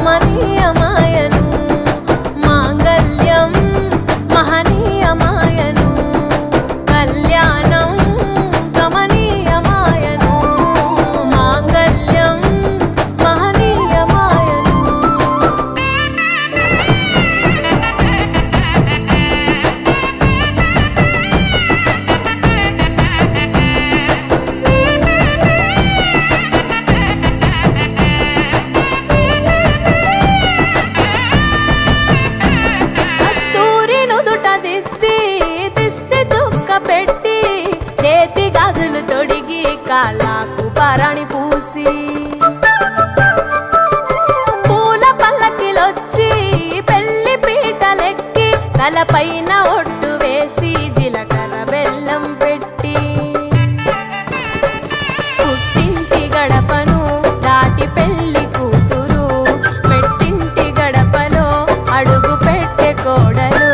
కమనీయమాయను మాంగళ్యం మహనీయమాయను కళ్యాణం కమనీయమాయను మాంగళ్యం మహనీయమాయను. కస్తూరి నుదుట దిద్ది దిష్టి చుక్క పెట్టి చేతి గాజులు తొడిగి కాళ్ళకు పరాణి పూసి పూల పల్లకిలొచ్చి పెళ్లి పీటలెక్కి తలపైన ఒట్టు వేసి జీలకర్ర బెల్లం పెట్టి పుట్టింటి గడపను దాటి పెళ్లి కూతురు పెట్టింటి గడపలో అడుగు పెట్టే కోడలు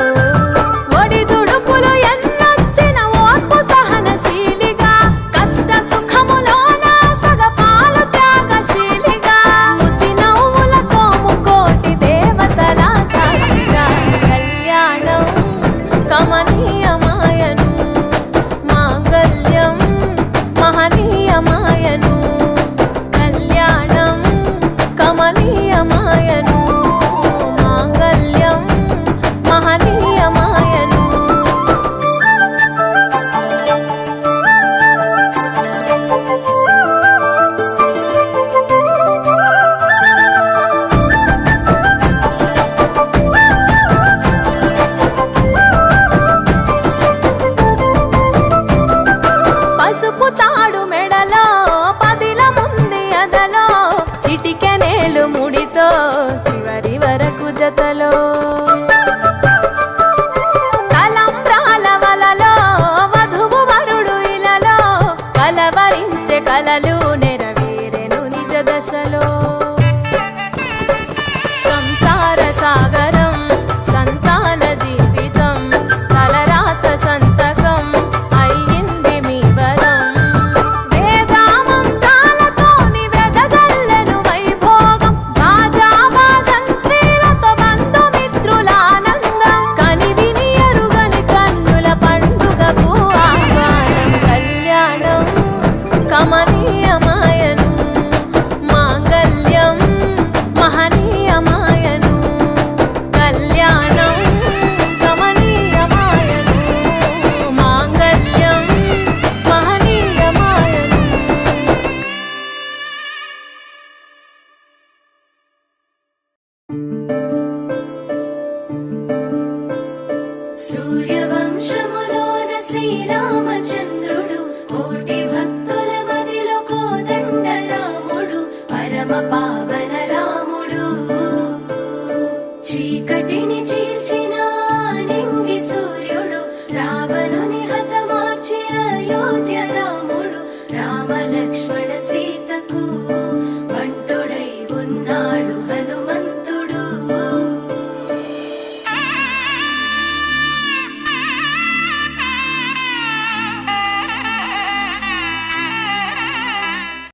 ఒడిదుడుకులు ఎన్నొచ్చిన ఓర్పు సహనశీలిగా కష్ట సుఖములోన సగపాలు త్యాగశీలిగా ముసి నవ్వులతో ముకోటి దేవతల సాక్షిగా కళ్యాణం కమనీయమాయను మాంగళ్యం మహనీయమాయను కళ్యాణం కమనీయమాయను మాంగళ్యం మహనీయమాయను. పసుపు తాడు మెడలో పదిల ముంది అదలో చిటికెనేలు ముడితో చివరి వరకు జతలో తలంబ్రాల వలలో వధువు వరుడు ఇలలో కలవరించే కలలు నెరవేరెను నిజ దశలో.